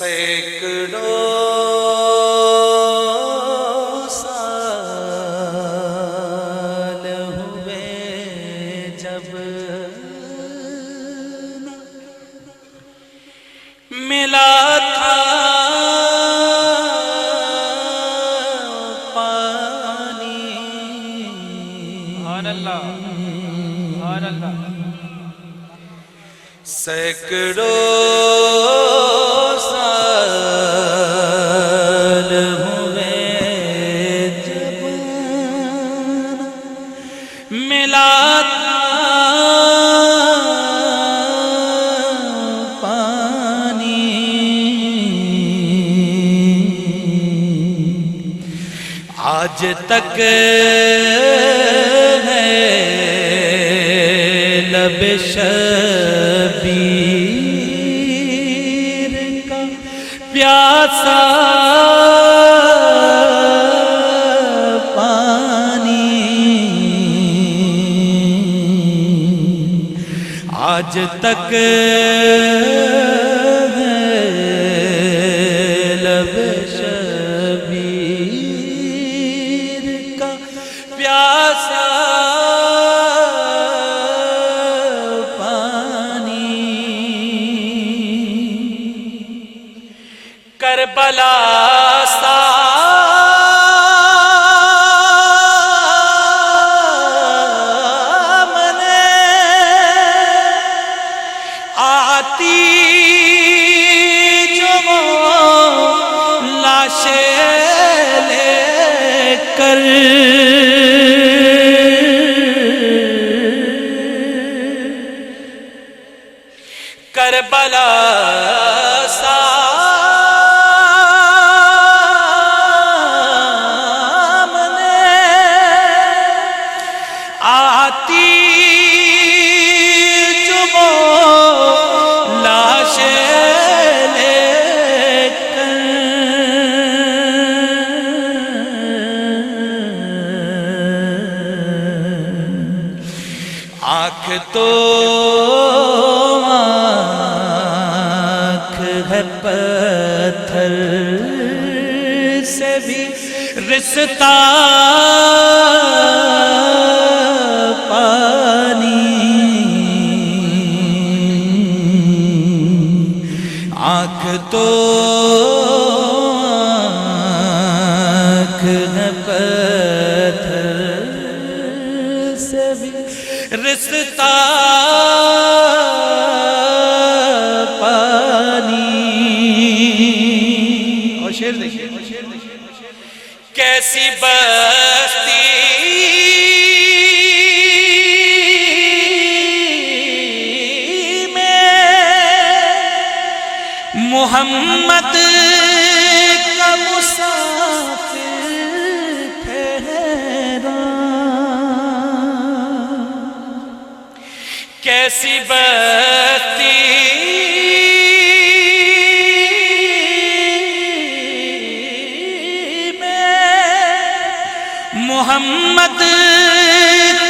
सैकड़ों साल हुए जब मिला था पानी। सैकड़ों साल हुए जब मिला था पानी। आज तक है लब शबीर का प्यासा पानी। आज तक है लब शबीर का प्यासा करबला सामने आती जो वो लाशें लेकर, करबला आँख तो आँख है पत्थर से भी रिश्ता पानी। आँख तो आँख है पत्थर से भी रिश्ता पानी। और शेर देखिए, कैसी बस्ती में मोहम्मद का मुसाफिर ठहरा। कैसी बस्ती में मोहम्मद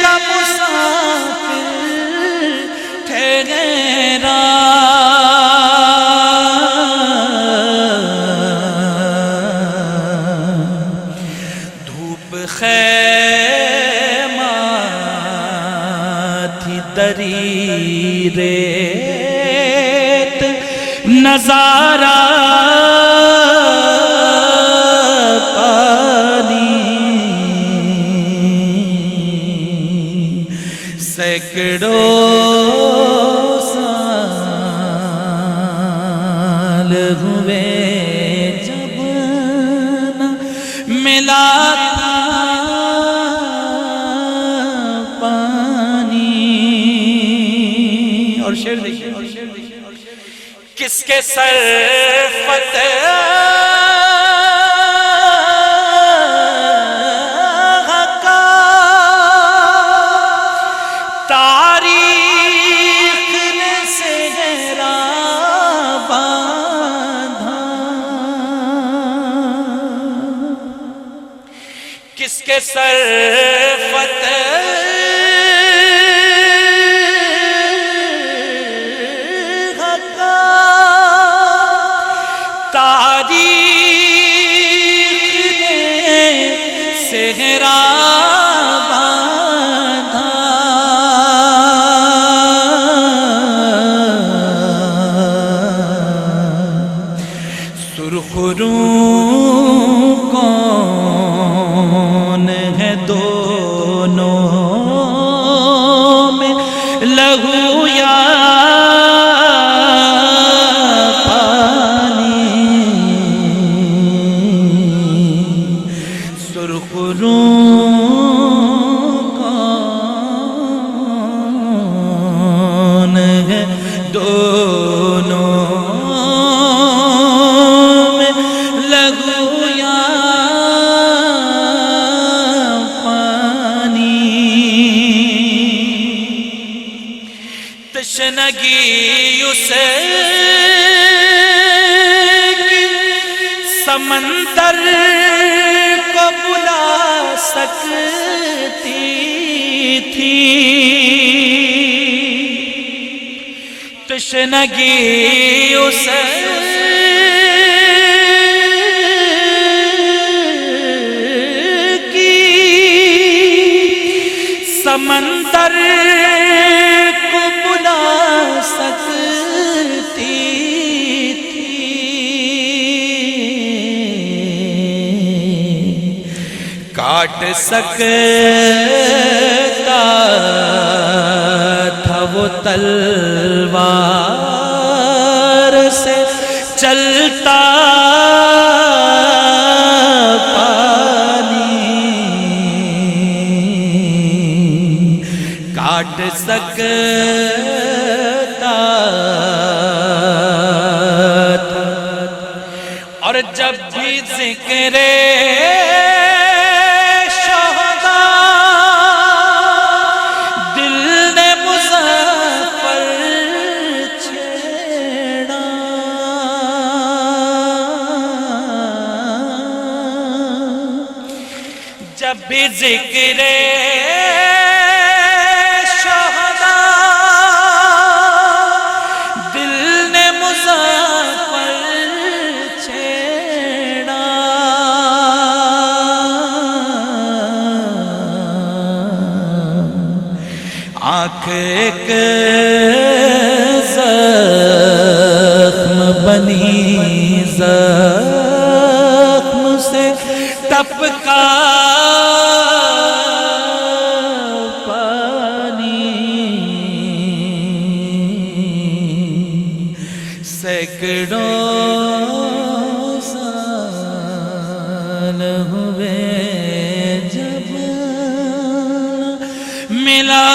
का मुसाफिर ठहरा। धूप खैमा थी दरी रेत नजारा पानी। सैकड़ों साल हुए जब न मिला था पानी। और शेर देखिए, किसके सर फतेह का तारीख ने सेहरा बांधा। किसके सर फतेह समंदर को बुला सकती थी। तृष्णगी उस की समंदर को बुला सकती काट सकता था वो तलवार से चलता पानी, काट सकता था। और जब भी जिक्र जब भी जिक्र शोहदा दिल ने मुज़फ़्फ़र छेड़ा, आँख एक ज़ख्म बनी, ज़ख्म से टपका सैकड़ों साल हुए जब मिला